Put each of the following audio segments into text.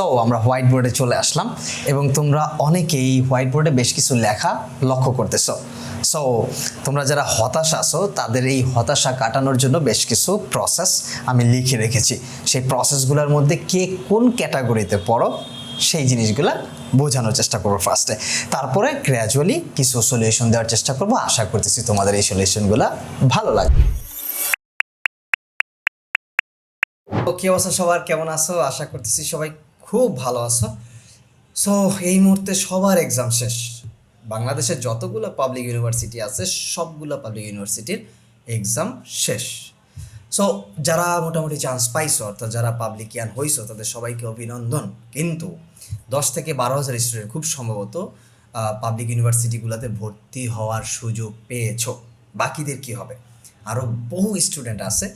তো আমরা হোয়াইট বোর্ডে চলে আসলাম এবং তোমরা অনেকেই হোয়াইট বোর্ডে বেশ কিছু লেখা লক্ষ্য করতেছো। সো তোমরা যারা হতাশা আছো তাদের এই হতাশা কাটানোর জন্য বেশ কিছু প্রসেস আমি লিখে রেখেছি। সেই প্রসেসগুলোর মধ্যে কে কোন ক্যাটাগরিতে পড়ো সেই জিনিসগুলো বোঝানোর চেষ্টা করবো ফার্স্টে, তারপরে গ্র্যাজুয়ালি কিছু সলিউশন দেওয়ার চেষ্টা করবো। আশা করতেছি তোমাদের এই সলিউশনগুলো ভালো লাগবে। কি অবস্থা সবার, কেমন আছো? আশা করতেছি সবাই খুব ভালো আছো। সো এই মুহূর্তে সবার এক্সাম শেষ। বাংলাদেশের যতগুলো পাবলিক ইউনিভার্সিটি আছে সবগুলো পাবলিক ইউনিভার্সিটির এক্সাম শেষ। সো যারা মোটামুটি চান্স পাইছো, অর্থাৎ যারা পাবলিকিয়ান হইছো, তাদের সবাইকে অভিনন্দন। কিন্তু 10 থেকে 12,000 স্টুডেন্ট খুব সম্ভবত পাবলিক ইউনিভার্সিটিগুলোতে ভর্তি হওয়ার সুযোগ পেয়েছো। বাকিদের কি হবে? আরও বহু স্টুডেন্ট আছে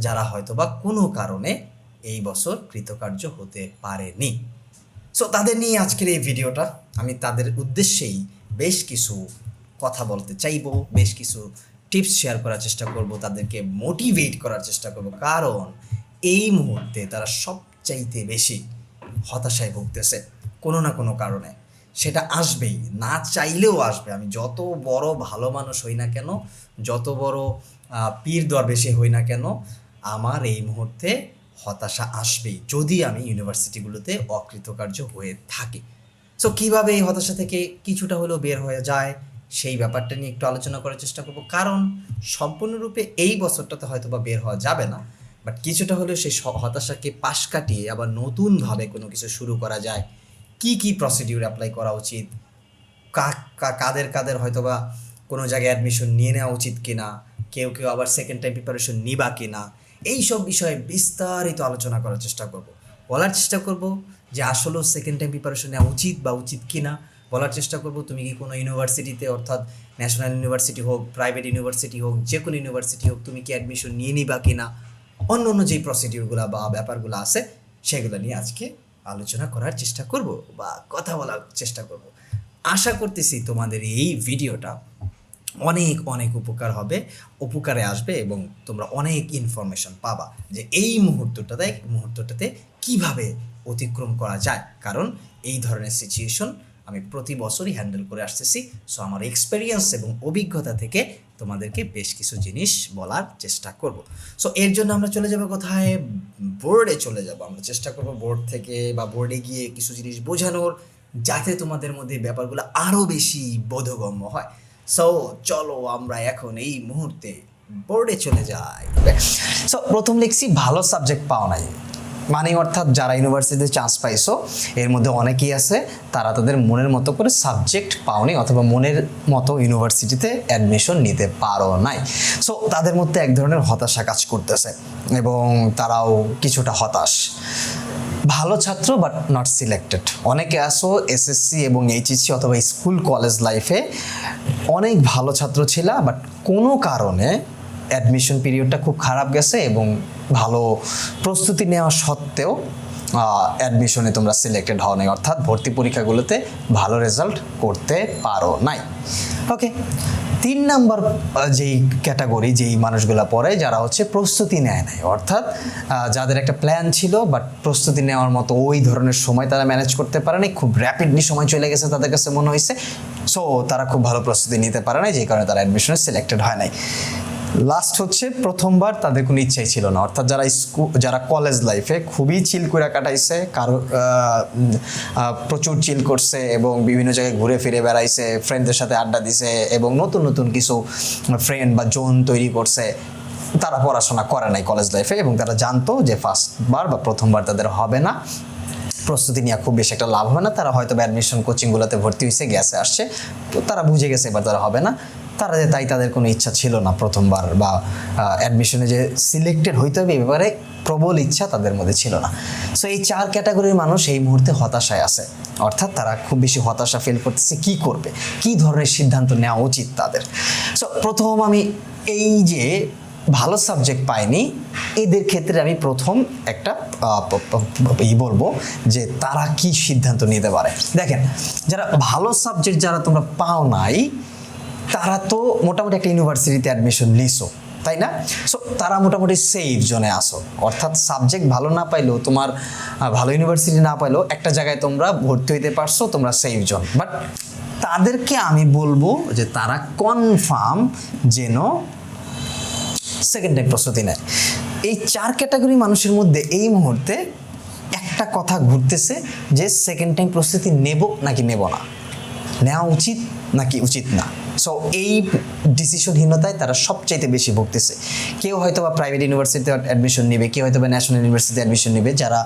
যারা হয়তো বা কোনো কারণে এই বছর কৃতকার্য হতে পারেনি। সো তাদের নিয়ে আজকের এই ভিডিওটা। আমি তাদের উদ্দেশ্যেই বেশ কিছু কথা বলতে চাইবো, বেশ কিছু টিপস শেয়ার করার চেষ্টা করব, তাদেরকে মোটিভেট করার চেষ্টা করব, কারণ এই মুহূর্তে তারা সবচাইতে বেশি হতাশায় ভুগতেছে কোনো না কোনো কারণে। সেটা আসবেই, না চাইলেও আসবে। আমি যত বড় ভালো মানুষ হই না কেন, যত বড় পীর দরবেশে হই না কেন, আমার এই মুহূর্তে হতাশা আসবেই যদি আমি ইউনিভার্সিটিগুলোতে অকৃতকার্য হয়ে থাকি। সো কীভাবে এই হতাশা থেকে কিছুটা হলেও বের হয়ে যায় সেই ব্যাপারটা নিয়ে একটু আলোচনা করার চেষ্টা করব। কারণ সম্পূর্ণরূপে এই বছরটাতে হয়তো বা বের হওয়া যাবে না, বাট কিছুটা হলেও সেই হতাশাকে পাশ কাটিয়ে আবার নতুনভাবে কোনো কিছু শুরু করা যায়। কি কি প্রসিডিউর অ্যাপ্লাই করা উচিত, কাদের কাদের হয়তো বা কোনো জায়গায় অ্যাডমিশন নিয়ে নেওয়া উচিত কিনা, কেউ কেউ আবার সেকেন্ড টাইম প্রিপারেশন নিবা কিনা, এই সব বিষয়ে বিস্তারিত আলোচনা করার চেষ্টা করব। বলার চেষ্টা করব যে আসলেও সেকেন্ড টাইম প্রিপারেশন নেওয়া উচিত বা উচিত কিনা। বলার চেষ্টা করব তুমি কি কোনো ইউনিভার্সিটিতে, অর্থাৎ ন্যাশনাল ইউনিভার্সিটি হোক, প্রাইভেট ইউনিভার্সিটি হোক, যে কোনো ইউনিভার্সিটি হোক, তুমি কি অ্যাডমিশন নিয়ে নিবা কিনা। অন্য অন্য যেই প্রসিডিউরগুলো বা ব্যাপারগুলো আছে সেগুলো নিয়ে আজকে আলোচনা করার চেষ্টা করব বা কথা বলার চেষ্টা করব। আশা করতেছি তোমাদের এই ভিডিওটা অনেক অনেক উপকারে আসবে এবং তোমরা অনেক ইনফরমেশন পাবা যে এই মুহূর্তটাতে কিভাবে অতিক্রম করা যায়। কারণ এই ধরনের সিচুয়েশন আমি প্রতি বছরই হ্যান্ডেল করে আসতেছি। সো আমার এক্সপেরিয়েন্স এবং অভিজ্ঞতা থেকে তোমাদেরকে বেশ কিছু জিনিস বলার চেষ্টা করব। সো এর জন্য আমরা চলে যাব কোথায়? বোর্ডে চলে যাব। আমরা চেষ্টা করব বোর্ড থেকে বা বোর্ডে গিয়ে কিছু জিনিস বোঝানোর, যাতে তোমাদের মধ্যে ব্যাপারগুলো আরও বেশি বোধগম্য হয়। সো চলো আমরা এখন এই মুহূর্তে বোর্ডে চলে যাই। সো প্রথম লিখছি ভালো সাবজেক্ট পাও নাই, মানে অর্থাৎ যারা ইউনিভার্সিটিতে চান্স পাইছো এর মধ্যে অনেকেই আছে তারা তাদের মনের মতো করে সাবজেক্ট পাওনি অথবা মনের মতো ইউনিভার্সিটিতে অ্যাডমিশন নিতে পারো নাই। সো তাদের মধ্যে এক ধরনের হতাশা কাজ করতেছে এবং তারাও কিছুটা হতাশ। ভালো ছাত্র বাট নট সিলেক্টেড। অনেকে আসো এসএসসি এবং এইচএসসি অথবা স্কুল কলেজ লাইফে অনেক ভালো ছাত্র ছিল, বাট কোনো কারণে অ্যাডমিশন পিরিয়ডটা খুব খারাপ গেছে এবং ভালো প্রস্তুতি নেওয়া সত্ত্বেও অ্যাডমিশনে তোমরা সিলেক্টেড হও নাই, অর্থাৎ ভর্তি পরীক্ষাগুলোতে ভালো রেজাল্ট করতে পারো নাই। ওকে, 3 নাম্বার যেই ক্যাটাগরি, যেই মানুষগুলো পড়ে যারা হচ্ছে প্রস্তুতি নেয় নাই, অর্থাৎ যাদের একটা প্ল্যান ছিল বাট প্রস্তুতি নেওয়ার মতো ওই ধরনের সময় তারা ম্যানেজ করতে পারে নাই, খুব র্যাপিডলি সময় চলে গেছে তাদের কাছে মনে হয়েছে। সো তারা খুব ভালো প্রস্তুতি নিতে পারে নাই, যেই কারণে তারা অ্যাডমিশনে সিলেক্টেড হয় নাই। লাস্ট হচ্ছে প্রথমবার তাদের কোনো ইচ্ছাই ছিল না, অর্থাৎ যারা কলেজ লাইফে খুবই চিল করে কাটাইছে, কারো প্রচুর চিল করছে এবং বিভিন্ন জায়গায় ঘুরে ফিরে বেড়াইছে, ফ্রেন্ডদের সাথে আড্ডা দিছে এবং নতুন নতুন কিছু ফ্রেন্ড বা জোন তৈরি করছে। তারা পড়াশোনা করে নাই কলেজ লাইফে এবং তারা জানতো যে ফার্স্টবার বা প্রথমবার তাদের হবে না, প্রস্তুতি নিয়ে খুব বেশি একটা লাভ হবে না। তারা হয়তো অ্যাডমিশন কোচিংগুলোতে ভর্তি হয়েছে, গেছে আসছে, তো তারা বুঝে গেছে এবার তারা হবে না। তাই তাদের কোনো ইচ্ছা ছিল না প্রথমবার বা অ্যাডমিশনে যে সিলেক্টেড হইতে হবে, এই ব্যাপারে প্রবল ইচ্ছা তাদের মধ্যে ছিল না। সো এই 4 ক্যাটাগরির মানুষ এই মুহূর্তে হতাশায় আছে, অর্থাৎ তারা খুব বেশি হতাশা ফিল করতেছে। কি করবে, কি ধরনের সিদ্ধান্ত নেওয়া উচিত তাদের? সো প্রথম আমি এই যে ভালো সাবজেক্ট পায়নি এদের ক্ষেত্রে আমি প্রথম একটা বলবো যে তারা কি সিদ্ধান্ত নিতে পারে। দেখেন, যারা ভালো সাবজেক্ট যারা তোমরা পাও নাই, তারা তো মোটামুটি একটা ইউনিভার্সিটিতে অ্যাডমিশন নিছো, তাই না? সো তারা মোটামুটি সেফ জোনে আসো, অর্থাৎ সাবজেক্ট ভালো না পাইলেও তোমার ভালো ইউনিভার্সিটি না পাইলেও একটা জায়গায় তোমরা ভর্তি হইতে পারছো, তোমরা সেফ জোন। বাট তাদেরকে আমি বলবো যে তারা কনফার্ম যেন সেকেন্ড টাইম প্রস্তুতি নেয়। এই 4 ক্যাটাগরি মানুষের মধ্যে এই মুহূর্তে একটা কথা ঘুরতেছে যে সেকেন্ড টাইম প্রস্তুতি নেব নাকি নেব না, নেওয়া উচিত নাকি উচিত না। সো এই ডিসিশনহীনতায় তারা সবচাইতে বেশি ভুগতেছে। কেউ হয়তো বা প্রাইভেট ইউনিভার্সিটিতে অ্যাডমিশন নেবে, কেউ হয়তো বা ন্যাশনাল ইউনিভার্সিটিতে অ্যাডমিশন নেবে, যারা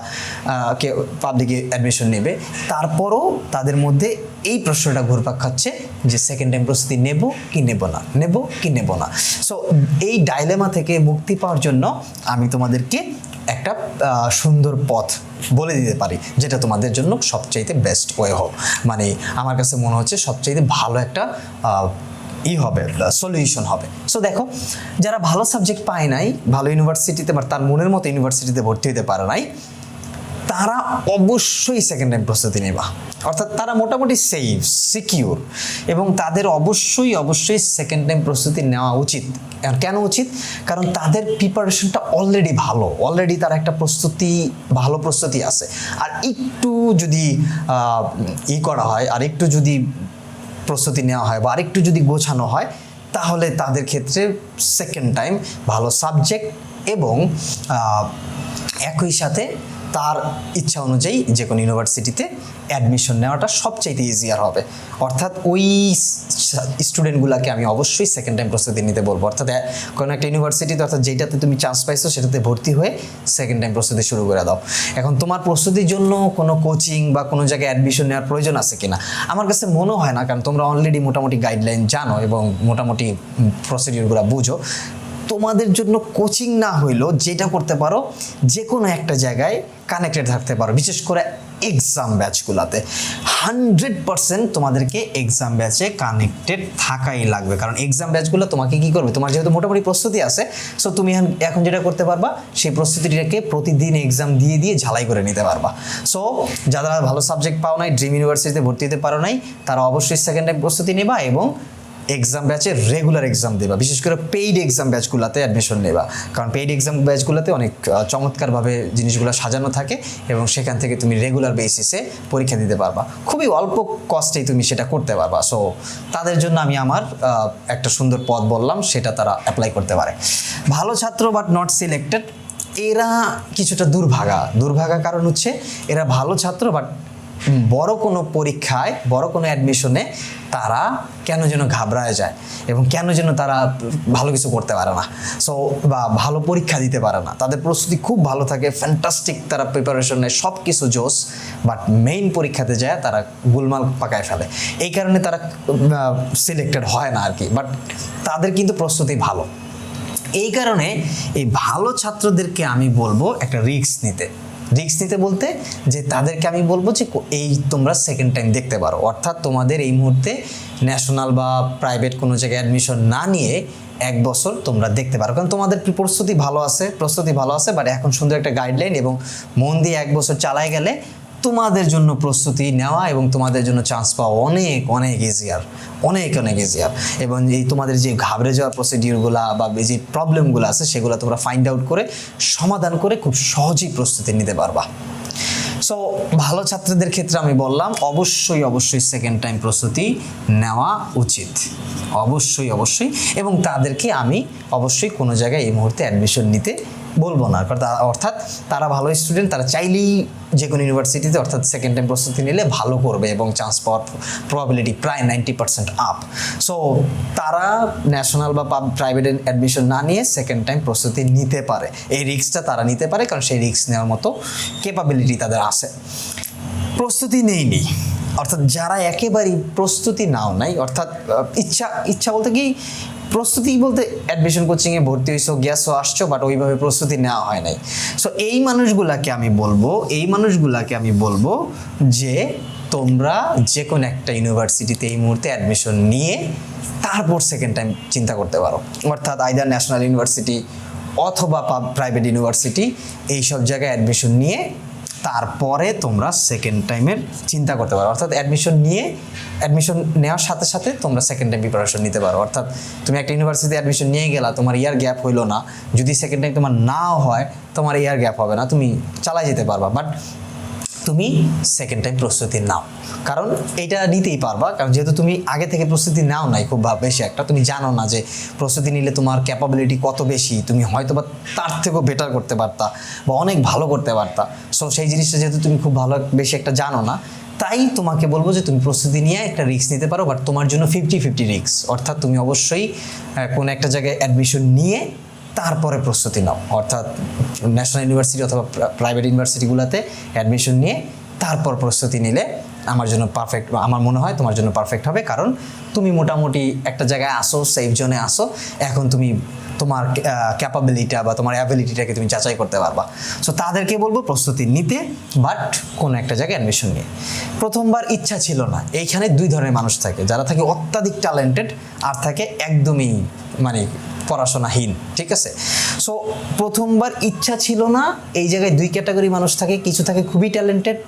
কেউ পাবলিকে অ্যাডমিশন নেবে। তারপরও তাদের মধ্যে এই প্রশ্নটা ঘুরপাক খাচ্ছে যে সেকেন্ড টাইম প্রস্তুতি নেব কি নেব না, নেব কি নেব না। সো এই ডাইলেমা থেকে মুক্তি পাওয়ার জন্য আমি তোমাদেরকে একটা সুন্দর পথ বলে দিতে পারি, যেটা তোমাদের জন্য সবচাইতে বেস্ট ওয়ে হোক, মানে আমার কাছে মনে হচ্ছে সবচাইতে ভালো একটা হবে, সলিউশন হবে। সো দেখো, যারা ভালো সাবজেক্ট পায় নাই, ভালো ইউনিভার্সিটিতে বা তার মনের মতো ইউনিভার্সিটিতে ভর্তি হতে পারে নাই, তারা অবশ্যই সেকেন্ড টাইম প্রস্তুতি নেবা। অর্থাৎ তারা মোটামুটি সেফ, সিকিউর, এবং তাদের অবশ্যই সেকেন্ড টাইম প্রস্তুতি নেওয়া উচিত। কেন উচিত? কারণ তাদের প্রিপারেশনটা অলরেডি তারা একটা ভালো প্রস্তুতি আছে। আর একটু যদি করা হয়, আর একটু যদি প্রস্তুতি নেওয়া হয় বা আরেকটু যদি গোছানো হয়, তাহলে তাদের ক্ষেত্রে সেকেন্ড টাইম ভালো সাবজেক্ট এবং একই সাথে তার ইচ্ছা অনুযায়ী যে কোনো ইউনিভার্সিটিতে অ্যাডমিশন নেওয়াটা সবচাইতে ইজিয়ার হবে। অর্থাৎ ওই স্টুডেন্টগুলোকে আমি অবশ্যই সেকেন্ড টাইম প্রস্তুতি নিতে বলবো। অর্থাৎ কোনো একটা ইউনিভার্সিটিতে, অর্থাৎ যেটাতে তুমি চান্স পাইছো সেটাতে ভর্তি হয়ে সেকেন্ড টাইম প্রস্তুতি শুরু করে দাও। এখন তোমার প্রস্তুতির জন্য কোনো কোচিং বা কোনো জায়গায় অ্যাডমিশন নেওয়ার প্রয়োজন আছে কিনা, আমার কাছে মনে হয় না, কারণ তোমরা অলরেডি মোটামুটি গাইডলাইন জানো এবং মোটামুটি প্রসিডিউরগুলো বুঝো। তোমাদের জন্য কোচিং না হইলেও যেটা করতে পারো, যে কোনো একটা জায়গায় কানেক্টেড থাকতে পারো, বিশেষ করে এক্সাম ব্যাচগুলোতে 100% তোমাদেরকে এক্সাম ব্যাচে কানেক্টেড থাকাই লাগবে। কারণ এক্সাম ব্যাচগুলো তোমাকে কি করবে, তোমার যেহেতু মোটামুটি প্রস্তুতি আছে, সো তুমি এখন যেটা করতে পারবা, সেই প্রস্তুতিটাকে প্রতিদিন এক্সাম দিয়ে ঝালাই করে নিতে পারবা। সো যারা ভালো সাবজেক্ট পাও নাই, ড্রিম ইউনিভার্সিটিতে ভর্তি হতে পারো নাই, তারা অবশ্যই সেকেন্ড টাইম প্রস্তুতি নেবা এবং এক্সাম ব্যাচে রেগুলার এক্সাম দেবা। বিশেষ করে পেইড এক্সাম ব্যাচগুলোতে অ্যাডমিশন নেবা, কারণ পেইড এক্সাম ব্যাচগুলোতে অনেক চমৎকারভাবে জিনিসগুলো সাজানো থাকে এবং সেখান থেকে তুমি রেগুলার বেসিসে পরীক্ষা দিতে পারবা, খুবই অল্প কস্টেই তুমি সেটা করতে পারবা। সো তাদের জন্য আমি আমার একটা সুন্দর পথ বললাম, সেটা তারা অ্যাপ্লাই করতে পারে। ভালো ছাত্র বাট নট সিলেক্টেড, এরা কিছুটা দুর্ভাগা কারণ হচ্ছে এরা ভালো ছাত্র, বাট বড় কোনো পরীক্ষায়, বড় কোনো অ্যাডমিশনে তারা কেন যেন ঘাবড়ায় যায় এবং কেন যেন তারা ভালো কিছু করতে পারে না, সো বা ভালো পরীক্ষা দিতে পারে না। তাদের প্রস্তুতি খুব ভালো থাকে, ফ্যান্টাস্টিক, তারা প্রিপারেশন নেয়, সব কিছু জোস, বাট মেইন পরীক্ষাতে যায় তারা গোলমাল পাকায় ফেলে। এই কারণে তারা সিলেক্টেড হয় না আর কি, বাট তাদের কিন্তু প্রস্তুতি ভালো। এই কারণে এই ভালো ছাত্রদেরকে আমি বলবো একটা রিস্ক নিতে বলতে যে তাদেরকে আমি বলবো যে এই তোমরা সেকেন্ড টাইম দেখতে পারো। অর্থাৎ তোমাদের এই মুহূর্তে ন্যাশনাল বা প্রাইভেট কোনো জায়গায় অ্যাডমিশন না নিয়ে 1 বছর তোমরা দেখতে পারো, কারণ তোমাদের প্রস্তুতি ভালো আছে, বাট এখন সুন্দর একটা গাইডলাইন এবং মন দিয়ে 1 বছর চালায় গেলে তোমাদের জন্য প্রস্তুতি নেওয়া এবং তোমাদের জন্য চান্স পাওয়া অনেক ইজিয়ার, অনেক ইজিয়ার। এবং এই তোমাদের যে ঘাবড়ে যাওয়ার প্রসিডিউরগুলো বা যে প্রবলেমগুলো আছে সেগুলো তোমরা ফাইন্ড আউট করে সমাধান করে খুব সহজেই প্রস্তুতি নিতে পারবা। সো ভালো ছাত্রদের ক্ষেত্রে আমি বললাম অবশ্যই সেকেন্ড টাইম প্রস্তুতি নেওয়া উচিত, অবশ্যই, এবং তাদেরকে আমি অবশ্যই কোনো জায়গায় এই মুহূর্তে অ্যাডমিশন নিতে বলবো না। অর্থাৎ তারা ভালো স্টুডেন্ট, তারা চাইলেই যে কোনো ইউনিভার্সিটিতে অর্থাৎ সেকেন্ড টাইম প্রস্তুতি নিলে ভালো করবে এবং চান্স পাওয়ার প্রবাবিলিটি প্রায় 90% আপ। সো তারা ন্যাশনাল বা প্রাইভেট অ্যাডমিশন না নিয়ে সেকেন্ড টাইম প্রস্তুতি নিতে পারে, এই রিস্কটা তারা নিতে পারে, কারণ সেই রিস্ক নেওয়ার মতো ক্যাপাবিলিটি তাদের আছে। প্রস্তুতি নেইনি অর্থাৎ যারা একেবারেই প্রস্তুতি নাও নাই, অর্থাৎ ইচ্ছা বলতে কি, প্রস্তুতি বলতে অ্যাডমিশন কোচিংয়ে ভর্তি হয়েছো, গেছো, আসছো, বাট ওইভাবে প্রস্তুতি নেওয়া হয় নাই। সো এই মানুষগুলাকে আমি বলবো যে তোমরা যে কোনো একটা ইউনিভার্সিটিতে এই মুহূর্তে অ্যাডমিশন নিয়ে তারপর সেকেন্ড টাইম চিন্তা করতে পারো। অর্থাৎ আইদার ন্যাশনাল ইউনিভার্সিটি অথবা প্রাইভেট ইউনিভার্সিটি, এইসব জায়গায় অ্যাডমিশন নিয়ে তারপরে তোমরা সেকেন্ড টাইমের চিন্তা করতে পারো, অর্থাৎ অ্যাডমিশন নেওয়ার সাথে সাথে তোমরা সেকেন্ড টাইম প্রিপারেশন নিতে পারো। অর্থাৎ তুমি একটা ইউনিভার্সিটিতে অ্যাডমিশন নিয়ে গেলা, তোমার ইয়ার গ্যাপ হইলো না, যদি সেকেন্ড টাইম তোমার নাও হয়, তোমার ইয়ার গ্যাপ হবে না, তুমি চালাই যেতে পারবা। বাট তুমি সেকেন্ড টাইম প্রস্তুতি নাও, কারণ এটা নিতেই পারবা, কারণ যেহেতু তুমি আগে থেকে প্রস্তুতি নাও নাই খুব বেশি একটা, তুমি জানো না যে প্রস্তুতি নিলে তোমার ক্যাপাবিলিটি কত বেশি, তুমি হয়তো বা তার থেকেও বেটার করতে পারতা বা অনেক ভালো করতে পারতা। সো সেই জিনিসটা যেহেতু তুমি খুব ভালো বেশি একটা জানো না, তাই তোমাকে বলবো যে তুমি প্রস্তুতি নিয়ে একটা রিস্ক নিতে পারো, বাট তোমার জন্য 50-50 রিস্ক। অর্থাৎ তুমি অবশ্যই কোনো একটা জায়গায় অ্যাডমিশন নিয়ে তারপরে প্রস্তুতি নাও, অর্থাৎ ন্যাশনাল ইউনিভার্সিটি অথবা প্রাইভেট ইউনিভার্সিটিগুলোতে অ্যাডমিশন নিয়ে তারপর প্রস্তুতি নিলে আমার মনে হয় তোমার জন্য পারফেক্ট হবে। কারণ তুমি মোটামুটি একটা জায়গায় আসো, সেফ জোনে আসো, এখন তুমি তোমার ক্যাপাবিলিটা বা তোমার অ্যাবিলিটিটাকে তুমি যাচাই করতে পারবা। সো তাদেরকে বলবো প্রস্তুতি নিতে, বাট কোনো একটা জায়গায় অ্যাডমিশন নিয়ে। প্রথমবার ইচ্ছা ছিল না, এইখানে দুই ধরনের মানুষ থাকে, যারা থাকে অত্যাধিক ট্যালেন্টেড আর থাকে একদমই মানে পড়াশোনাহীন, ঠিক আছে। সো প্রথমবার ইচ্ছা ছিল না, এই জায়গায় দুই ক্যাটাগরি মানুষ থাকে, কিছু থাকে খুবই ট্যালেন্টেড,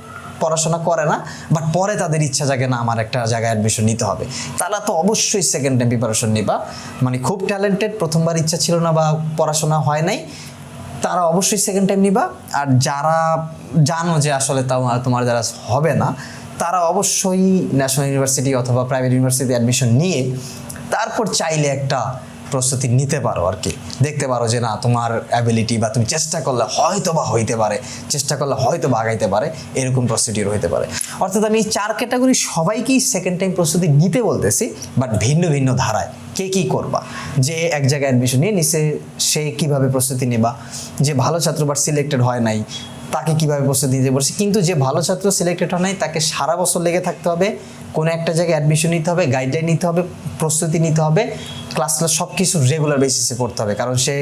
পড়াশোনা করে না, বাট পরে তাদের ইচ্ছা জাগে না আমার একটা জায়গায় অ্যাডমিশন নিতে হবে, তারা তো অবশ্যই সেকেন্ড টাইম প্রিপারেশন নিবা। মানে খুব ট্যালেন্টেড, প্রথমবার ইচ্ছা ছিল না বা পড়াশোনা হয় নাই, তারা অবশ্যই সেকেন্ড টাইম নিবা। আর যারা জানো যে আসলে তোমার দ্বারা হবে না, তারা অবশ্যই ন্যাশনাল ইউনিভার্সিটি অথবা প্রাইভেট ইউনিভার্সিটি অ্যাডমিশন নিয়ে তারপর চাইলে একটা প্রস্তুতি নিতে পারো আর কি, দেখতে পারো যে না তোমার অ্যাবিলিটি বা তুমি চেষ্টা করলে হয়তো বা হইতে পারে, চেষ্টা করলে হয়তো বা আগাইতে পারে, এরকম প্রস্তুতিও হইতে পারে। অর্থাৎ আমি এই 4 ক্যাটাগরি সবাইকেই সেকেন্ড টাইম প্রস্তুতি নিতে বলতেছি, বাট ভিন্ন ভিন্ন ধারায়। কে কী করবা, যে এক জায়গায় অ্যাডমিশন নিয়ে নিচে সে কীভাবে প্রস্তুতি নেবা, যে ভালো ছাত্র বাট সিলেক্টেড হয় নাই তাকে কীভাবে প্রস্তুতি নিতে বলছি, কিন্তু যে ভালো ছাত্র সিলেক্টেড হয় নাই তাকে সারা বছর লেগে থাকতে হবে, কোনো একটা জায়গায় অ্যাডমিশন নিতে হবে, গাইডলাইন নিতে হবে, প্রস্তুতি নিতে হবে, ক্লাস সব কিছু রেগুলার বেসিসে করতে হবে, কারণ সে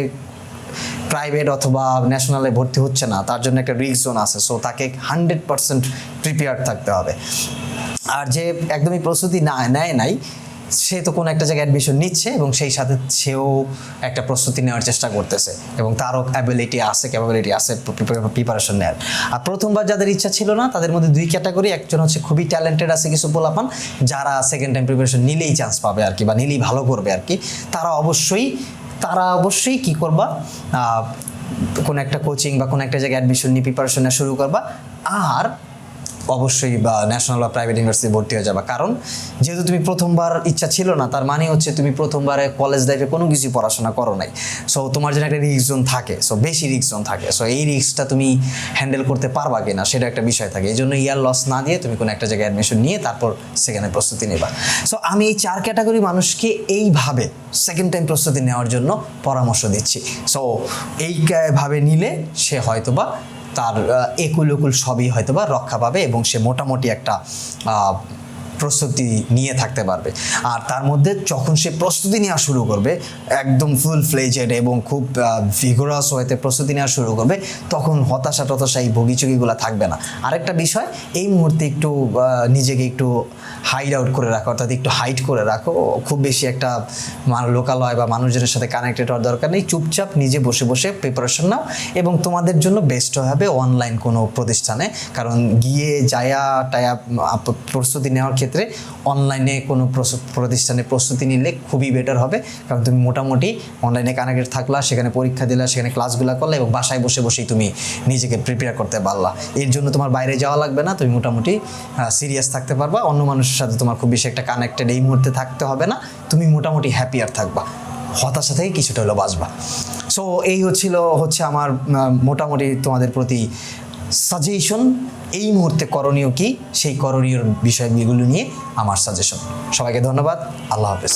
প্রাইভেট অথবা ন্যাশনালে ভর্তি হচ্ছে না, তার জন্য একটা রিস্ক জোন আছে। সো তাকে 100% প্রিপেয়ার থাকতে হবে। আর যে একদমই প্রস্তুতি নেয় নাই, সে তো কোনো একটা জায়গায় অ্যাডমিশন নিচ্ছে এবং সেই সাথে সেও একটা প্রস্তুতি নেওয়ার চেষ্টা করতেছে এবং তারও ক্যাপাবিলিটি আছে প্রিপারেশন নেওয়ার। আর প্রথমবার যাদের ইচ্ছা ছিল না, তাদের মধ্যে দুই ক্যাটাগরি, একজন হচ্ছে খুবই ট্যালেন্টেড আছে কিছু পোলাপান, যারা সেকেন্ড টাইম প্রিপারেশন নিলেই চান্স পাবে আর কি, বা নিলেই ভালো করবে আর কি। তারা অবশ্যই কী করবা, কোনো একটা কোচিং বা কোনো একটা জায়গায় অ্যাডমিশন নিয়ে প্রিপারেশন নেওয়া শুরু করবা। আর অবশ্যই বা ন্যাশনাল বা প্রাইভেট ইউনিভার্সিটি ভর্তি হয়ে যাবে, কারণ যেহেতু তুমি প্রথমবার ইচ্ছা ছিল না, তার মানে হচ্ছে তুমি প্রথমবারে কলেজ লাইফে কোনো কিছু পড়াশোনা করো নাই। সো তোমার জন্য একটা রিস্ক জোন থাকে, বেশি রিস্ক জোন থাকে। সো এই রিস্কটা তুমি হ্যান্ডেল করতে পারবা কিনা সেটা একটা বিষয় থাকে। এই জন্য ইয়ার লস না দিয়ে তুমি কোনো একটা জায়গায় অ্যাডমিশন নিয়ে তারপর সেখানে প্রস্তুতি নেবা। সো আমি এই 4 ক্যাটাগরি মানুষকে এইভাবে সেকেন্ড টাইম প্রস্তুতি নেওয়ার জন্য পরামর্শ দিচ্ছি। সো এইভাবে নিলে সে হয়তোবা তার একুল সবই হয়তোবা রক্ষা পাবে এবং সে মোটামুটি একটা প্রস্তুতি নিয়ে থাকতে পারবে। আর তার মধ্যে যখন সে প্রস্তুতি নেওয়া শুরু করবে, একদম ফুল ফ্লেজেড এবং খুব ভিগোরাস ওয়েতে প্রস্তুতি নেওয়া শুরু করবে, তখন হতাশা এই ভোগিচুগিগুলো থাকবে না। আরেকটা বিষয়, এই মুহূর্তে একটু নিজেকে একটু হাইড আউট করে রাখো, অর্থাৎ একটু হাইড করে রাখো, খুব বেশি একটা লোকালয় বা মানুষজনের সাথে কানেক্টেড হওয়ার দরকার নেই। চুপচাপ নিজে বসে বসে প্রিপারেশন নাও এবং তোমাদের জন্য বেস্ট হবে অনলাইন কোনো প্রতিষ্ঠানে, কারণ গিয়ে টায়া প্রস্তুতি নেওয়ার ক্ষেত্রে অনলাইনে কোনো প্রতিষ্ঠানে প্রস্তুতি নিলে খুবই বেটার হবে, কারণ তুমি মোটামুটি অনলাইনে কানেক্টেড থাকলা, সেখানে পরীক্ষা দিলা, সেখানে ক্লাসগুলো করলে এবং বাসায় বসে বসেই তুমি নিজেকে প্রিপেয়ার করতে পারলা। এর জন্য তোমার বাইরে যাওয়া লাগবে না, তুমি মোটামুটি সিরিয়াস থাকতে পারবা, অন্য মানুষের সাথে তোমার খুব বেশি একটা কানেক্টেড এই মুহূর্তে থাকতে হবে না, তুমি মোটামুটি হ্যাপিয়ার থাকবা, হতাশা থেকে কিছুটা হলেও বাঁচবা। সো এই হচ্ছে আমার মোটামুটি তোমাদের প্রতি সাজেশন। এই মুহূর্তে করণীয় কি, সেই করণীয় বিষয়গুলো নিয়ে আমার সাজেশন। সবাইকে ধন্যবাদ, আল্লাহ হাফেজ।